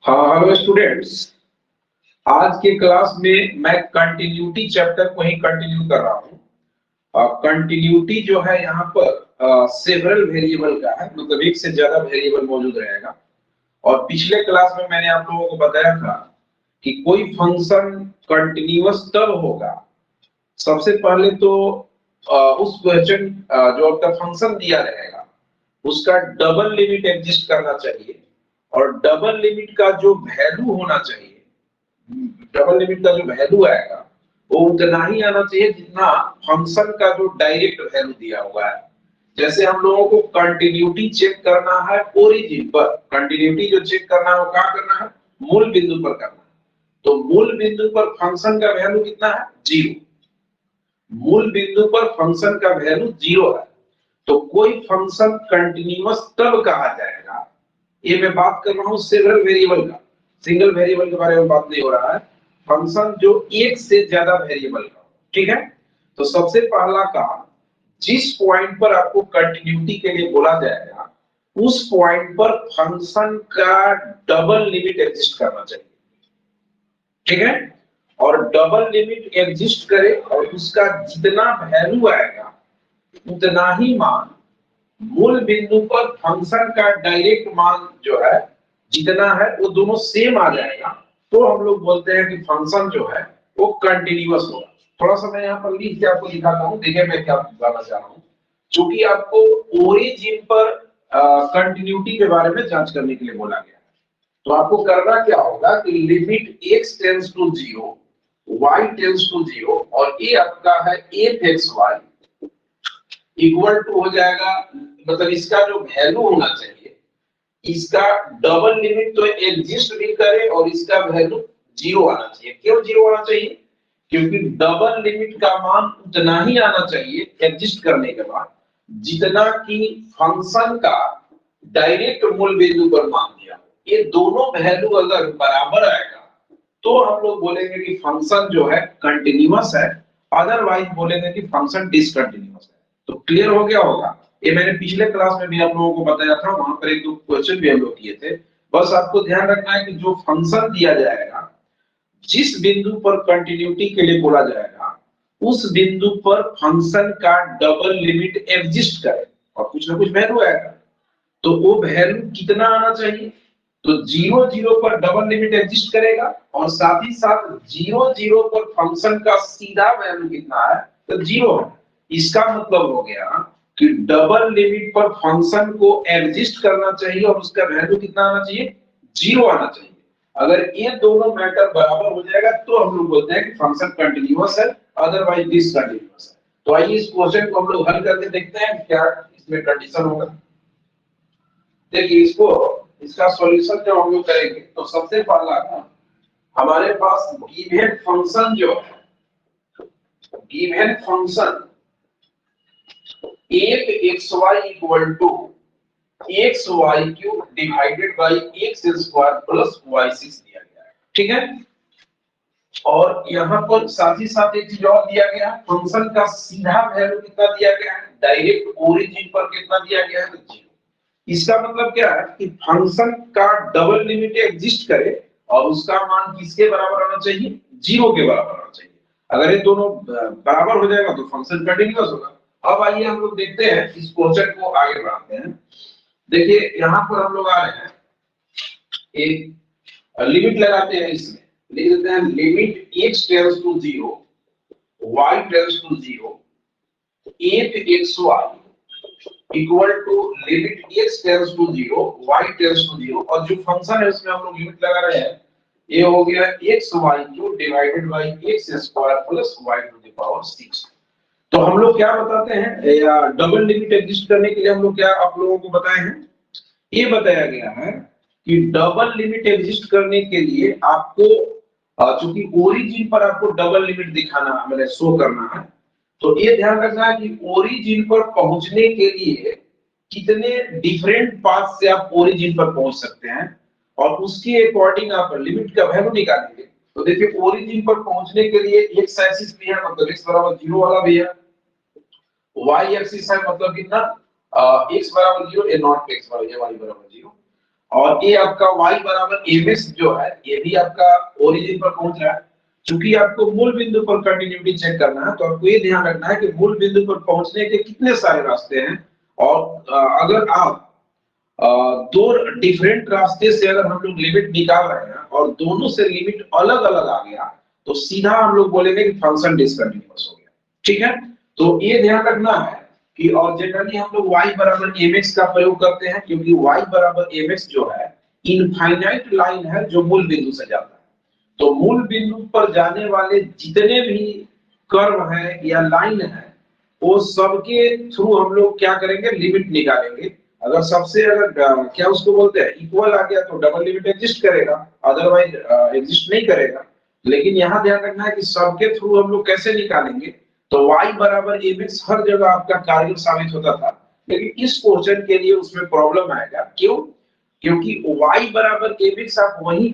हाँ, hello students. आज के क्लास में मैं कंटिन्यूटी चैप्टर को ही कंटिन्यू कर रहा हूँ। कंटिन्यूटी जो है यहाँ पर सेवरल वेरिएबल का है, मतलब एक से ज्यादा वेरिएबल मौजूद रहेगा। और पिछले क्लास में मैंने आप लोगों को बताया था कि कोई फंक्शन कंटिन्यूअस तब होगा, सबसे पहले तो उस क्वेश्चन जो आपका फंक्शन दिया रहेगा उसका डबल लिमिट एग्जिस्ट करना चाहिए, और डबल लिमिट का जो वैल्यू होना चाहिए, डबल लिमिट का जो वैल्यू आएगा वो उतना ही आना चाहिए जितना फंक्शन का जो डायरेक्ट वैल्यू दिया हुआ है। जैसे हम लोगों को कंटिन्यूटी चेक करना है ओरिजिन पर, कंटिन्यूटी जो चेक करना है वो कहाँ करना है, मूल बिंदु पर करना है। तो मूल बिंदु पर फंक्शन का वैल्यू कितना है, 0। मूल बिंदु पर फंक्शन का वैल्यू 0 है। तो कोई फंक्शन कंटिन्यूअस तब कहा जाएगा, ये मैं बात कर रहा हूँ सेवरल वेरिएबल का, सिंगल वेरिएबल के बारे में बात नहीं हो रहा है। फंक्शन जो एक से ज्यादा वेरिएबल का, ठीक है। तो सबसे पहला काम, जिस पॉइंट पर आपको कंटिन्यूटी के लिए बोला जाएगा उस पॉइंट पर फंक्शन का डबल लिमिट एग्जिस्ट करना चाहिए, ठीक है। और डबल लिमिट एग्जिस्ट करे और उसका जितना वैल्यू आएगा उतना ही मान मूल बिंदु पर फंक्शन का डायरेक्ट मान जो है जितना है वो दोनों सेम आ जाएगा, तो हम लोग बोलते हैं कि फंक्शन जो है वो कंटिन्यूअस होगा। थोड़ा सा मैं यहाँ पर लिख के आपको दिखाता हूँ, देखिए मैं क्या बताना चाह रहा हूँ। क्योंकि आपको ओरिजिन पर कंटिन्यूटी के बारे में जांच करने के लिए बोला गया है, तो आपको करना क्या होगा कि limit x tends to 0, y tends to 0 और ये आपका है f(x(y) इक्वल टू हो जाएगा, मतलब इसका जो वैल्यू होना चाहिए, इसका डबल लिमिट तो एग्जिस्ट भी करे और इसका वैल्यू 0 आना चाहिए। क्यों 0 आना चाहिए? क्योंकि डबल लिमिट का मान उतना ही आना चाहिए एग्जिस्ट करने के बाद जितना कि फंक्शन का डायरेक्ट मूल बिंदु पर मान दिया। ये दोनों वैल्यू अगर बराबर आएगा तो हम लोग बोलेंगे कि फंक्शन जो है कंटिन्यूअस है, अदरवाइज बोलेंगे कि फंक्शन डिसकंटिन्यूअस है। तो क्लियर हो गया होगा। ये मैंने पिछले क्लास में भी आप लोगों को बताया था, वहां पर एक दो क्वेश्चन भी हम लोग किए थे। बस आपको ध्यान रखना है कि जो फंक्शन दिया जाएगा, जिस बिंदु पर कंटिन्यूटी के लिए बोला जाएगा उस बिंदु पर फंक्शन का डबल लिमिट एग्जिस्ट करे और कुछ ना कुछ वैल्यू आएगा। तो वो वैल्यू कितना आना चाहिए? तो 0 0 पर डबल लिमिट एग्जिस्ट करेगा और साथ ही साथ 0 0 पर फंक्शन का सीधा वैल्यू कितना है, तो 0 है। इसका मतलब हो गया कि डबल लिमिट पर फंक्शन को एग्जिस्ट करना चाहिए और उसका वैल्यू कितना आना चाहिए, 0 आना चाहिए। अगर ये दोनों मैटर बराबर हो जाएगा तो हम लोग बोलते हैं कि फंक्शन कंटिन्यूअस है, अदरवाइज डिसकंटिन्यूअस है। तो आइए इस क्वेश्चन को हम लोग हल करके देखते हैं क्या इसमें कंडीशन होगा। देखिए इसका सॉल्यूशन जब हम लोग करेंगे तो सबसे पहला हमारे पास गिवन फंक्शन जो है, given function f(xy) equal to x(y)³ divided by x² plus y6 दिया गया है, ठीक है। और यहाँ पर साथ ही साथ एक चीज और दिया गया है, फंक्शन का सीधा वैल्यू कितना दिया गया है, डायरेक्ट ओरिजिन पर कितना दिया गया है, 0। इसका मतलब क्या है कि फंक्शन का डबल लिमिट एग्जिस्ट करे और उसका मान किसके बराबर आना चाहिए, 0 के बराबर आना चाहिए। अगर ये दोनों बराबर हो जाएगा तो फंक्शन कंटीन्यूअस होगा। अब आइए हम लोग देखते हैं इस क्वेश्चन को आगे बढ़ाते हैं। देखिए यहाँ पर हम लोग आ रहे हैं, एक लिमिट लगाते हैं, इसमें लिख देते हैं limit x tends to 0, y tends to 0, f(xy) equal to limit x tends to 0, y tends to 0। और जो फंक्शन है उसमें हम लोग लिमिट लगा रहे हैं, ये हो गया x(y)³ divided by x² plus y⁻6। तो हम लोग क्या बताते हैं, या डबल लिमिट एग्जिस्ट करने के लिए हम लोग क्या आप लोगों को बताए हैं, ये बताया गया है कि डबल लिमिट एग्जिस्ट करने के लिए आपको चूंकि ओरिजिन पर आपको डबल लिमिट दिखाना, मतलब शो करना है, तो ये ध्यान रखना है कि ओरिजिन पर पहुंचने के लिए कितने डिफरेंट पाथ से आप ओरिजिन पर पहुंच सकते हैं और उसके अकॉर्डिंग आप लिमिट का वैल्यू निकालेंगे। तो देखिए ओरिजिन पर पहुंचने के लिए एक्स एक्सिस भी है, मतलब x बराबर 0 वाला भी है, y एक्सिस है, मतलब कितना x बराबर 0, a नॉट x बराबर y बराबर 0, और ये आपका y बराबर mx जो है ये भी आपका ओरिजिन पर पहुंच रहा है। क्योंकि आपको मूल बिंदु पर कंटिन्यूटी चेक करना है तो आपको ये ध्यान रखना है कि मूल बिंदु पर पहुंचने के कितने सारे रास्ते हैं। और अगर आप दो डिफरेंट रास्ते से अगर हम लोग लिमिट निकाल रहे हैं और दोनों से लिमिट अलग अलग आ गया तो सीधा हम लोग बोलेंगे कि फंक्शन डिसकंटिन्यूअस हो गया। ठीक है, तो ये ध्यान रखना है कि और जनरली हम लोग y बराबर mx का प्रयोग करते हैं क्योंकि y बराबर mx जो है इनफाइनाइट लाइन है जो मूल बिंदु से जाता है। तो मूल बिंदु पर जाने वाले जितने भी कर्व हैं या लाइन है वो सबके थ्रू हम लोग क्या करेंगे लिमिट निकालेंगे। अगर सबसे अगर क्या उसको बोलते हैं इक्वल आ गया तो डबल लिमिट एग्जिस्ट करेगा, अदरवाइज एग्जिस्ट नहीं करेगा। लेकिन यहाँ ध्यान रखना है कि सबके थ्रू हम लोग कैसे निकालेंगे। तो y बराबर mx हर जगह आपका कारगर साबित होता था, लेकिन इस क्वेश्चन के लिए उसमें प्रॉब्लम आएगा। क्यों? क्योंकि y बराबर mx आप वही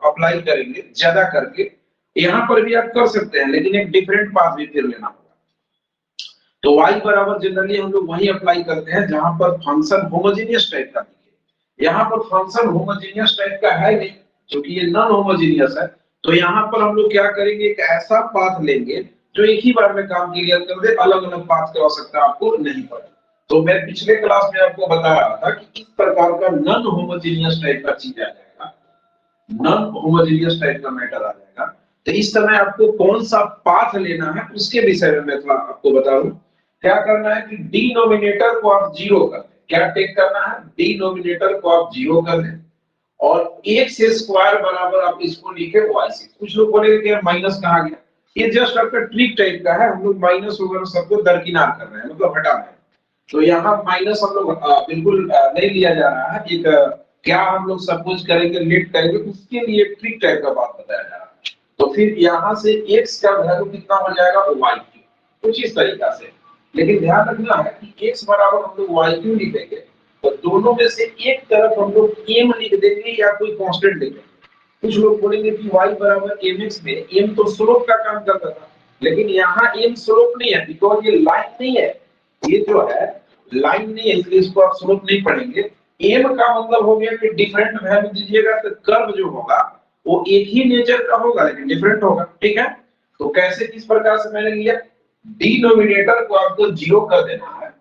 अप्लाई करेंगे ज्यादा करके। यहाँ पर भी आप कर सकते हैं लेकिन एक डिफरेंट पाथ भी फिर लेना होगा। तो y बराबर जनरली हम लोग वही अप्लाई करते हैं जहां पर फंक्शन होमोजेनियस टाइप का दिखे। यहाँ पर फंक्शन होमोजेनियस टाइप का है नहीं क्योंकि ये नॉन होमोजेनियस है। तो यहाँ पर हम लोग क्या करेंगे एक ऐसा पाथ लेंगे जो एक ही बार में काम क्लियर कर दे, अलग अलग पाथ की आवश्यकता आपको नहीं पड़े। तो मैं पिछले क्लास में आपको बता रहा था कि इस प्रकार का नॉन होमोजेनियस टाइप का चीज आ जाएगा, नॉन होमोजेनियस टाइप का मैटर आ जाएगा। तो इस समय आपको कौन सा पाथ लेना है उसके विषय में मैं थोड़ा आपको बता दूं। क्या करना है कि डिनोमिनेटर को आप जीरो कर दें। क्या टेक करना है? डिनोमिनेटर को आप जीरो कर दें और x स्क्वायर बराबर आप इसको लिखे y6। कुछ लोग बोलेंगे कि माइनस कहाँ गया, ये जस्ट आपका ट्रिक टाइप का है। हम लोग माइनस वगैरह सबको दरकिनार कर रहे हैं, मतलब हटा रहे हैं। तो यहाँ माइनस हम लोग बिल्कुल नहीं लिया जा रहा है। एक क्या हम लोग सपोज करेंगे लेट करेंगे उसके लिए ट्रिक टाइप का बात बताया जा रहा है। तो फिर यहाँ से x का वैल्यू कितना हो जाएगा y3, कुछ इस तरीका से। लेकिन ध्यान रखना है कि x बराबर हम लोग y3 लिखेंगे तो दोनों में से एक तरफ हम लोग m लिख देंगे या कोई कांस्टेंट लिखेंगे। कुछ लोग बोलेंगे कि y बराबर mx में m तो स्लोप का काम करता था, लेकिन यहाँ m स्लोप नहीं है बिकॉज ये लाइन नहीं है। ये जो है लाइन नहीं है इसलिए इसको आप स्लोप नहीं पढ़ेंगे। m का मतलब हो गया कि डिफरेंट वैल्यू दीजिएगा तो कर्व जो होगा वो एक ही नेचर का होगा लेकिन डिफरेंट होगा। ठीक है, तो कैसे किस प्रकार से मैंने लिया, डिनोमिनेटर को आपको जीरो कर देना है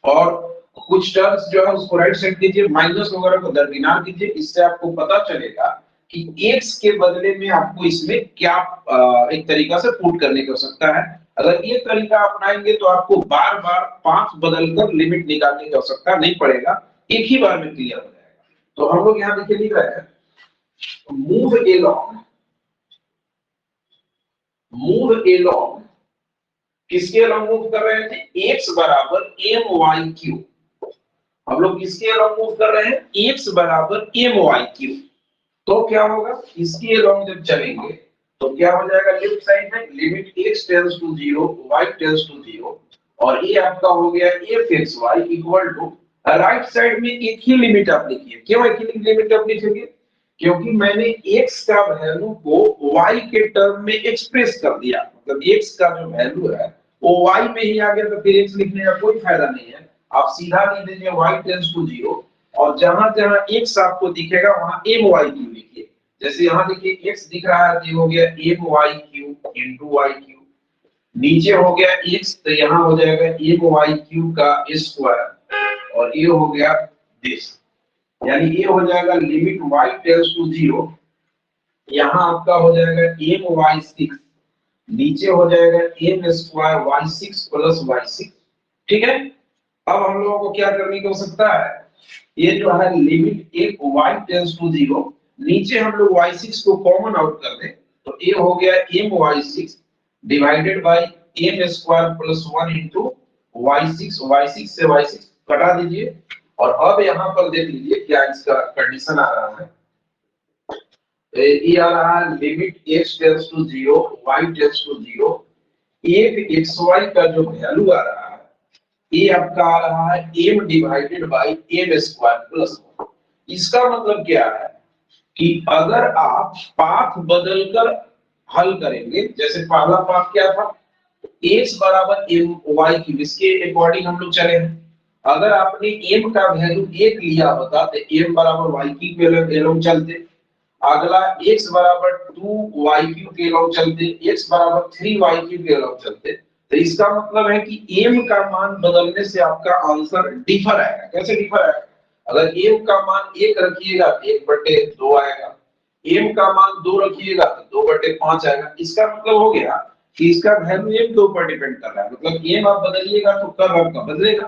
और कुछ टर्म्स जो है उसको राइट साइड कीजिए, माइनस वगैरह को दरकिनार कीजिए। इससे आपको पता चलेगा कि x के बदले में आपको इसमें क्या एक तरीका से पुट करने की आवश्यकता है। अगर ये तरीका अपनाएंगे तो आपको बार बार पाथ बदलकर लिमिट निकालने की आवश्यकता नहीं पड़ेगा, एक ही बार में क्लियर हो जाएगा। तो हम लोग यहाँ देखिए लिख रहे हैं मूव एलोंग किसके अलोंग मूव कर रहे थे, x बराबर my3। हम लोग किसके अलोंग मूव कर रहे हैं, x बराबर my3। तो क्या होगा, इसके अलोंग जब चलेंगे तो क्या हो जाएगा, लेफ्ट साइड में limit x tends to 0 y tends to 0 और ये आपका हो गया fxy equal to right side में एक ही लिमिट आप लिखिए। क्यों एक ही लिमिट आप लिखेंगे, क्योंकि मैंने x का वैल्यू को y के टर्म में एक्सप्रेस कर दिया। मतलब x का जो वैल्यू है वो y में ही आ गया तो फिर x लिखने का कोई फायदा नहीं है। आप सीधा लिख दीजिए y टेंड्स टू 0 और जहां जहां x आपको दिखेगा वहां my3 लिखिए। जैसे यहाँ देखिए x दिख रहा है, ये हो गया my3 into y3। नीचे हो गया x तो यहाँ हो जाएगा my3 का स्क्वायर और ये हो गया दिस, यानी ये हो जाएगा लिमिट y टेंड्स टू 0। यहाँ आपका हो जाएगा my6, नीचे हो जाएगा m square y6 plus y6। ठीक है, अब हम लोगों को क्या करने की आवश्यकता है, ये जो है लिमिट एक y टेंड्स टू 0, नीचे हम लोग y6 को कॉमन आउट कर दें तो ये हो गया my6 divided by m square plus 1 into y6 से y6 कटा दीजिए। और अब यहाँ पर देख लीजिए क्या इसका कंडीशन आ रहा है, ये आ रहा है limit x tends to 0 y tends to 0। एक xy का जो वैल्यू आ रहा है ये आपका आ रहा है m divided by m square plus 1। इसका मतलब क्या है कि अगर आप पाथ बदलकर हल करेंगे, जैसे पहला पाथ क्या था x बराबर m y क्यूब, इसके अकॉर्डिंग हम लोग चले हैं अगर आपने m का वैल्यू 1 लिया होता तो m बराबर y की वैल्यू चलते, अगला x बराबर 2y³ के लॉन्ग चलते, x बराबर 3y³ के लॉन्ग चलते। तो इसका मतलब है कि m का मान बदलने से आपका आंसर डिफर आएगा। कैसे डिफर आएगा? अगर m का मान 1 रखिएगा तो 1/2 आएगा, m का मान 2 रखिएगा तो 2/5 आएगा। इसका मतलब हो गया कि इसका वैल्यू m के ऊपर डिपेंड कर रहा है, मतलब m आप बदलिएगा तो कर्व आपका बदलेगा।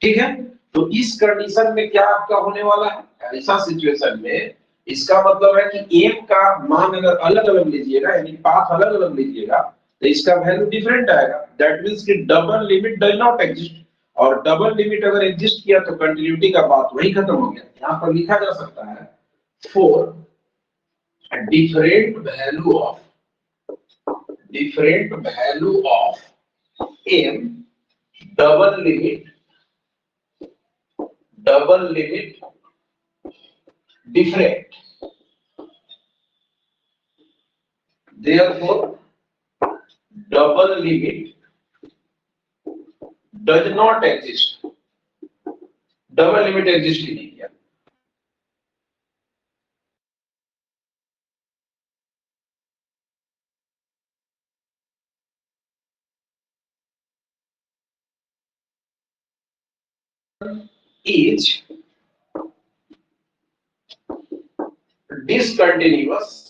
ठीक है, तो इस कंडीशन में क्या आपका होने वाला है, ऐसा सिचुएशन में इसका मतलब है कि m का मान अगर अलग अलग लीजिएगा, यानी पाथ अलग अलग लीजिएगा, तो इसका वैल्यू डिफरेंट आएगा। दैट मींस कि double limit does not exist, और डबल लिमिट अगर एग्जिस्ट किया तो कंटिन्यूटी का बात वही खत्म हो गया। यहां पर लिखा जा सकता है for different value of m, double limit different, therefore double limit does not exist, double limit exist ही नहीं किया। is discontinuous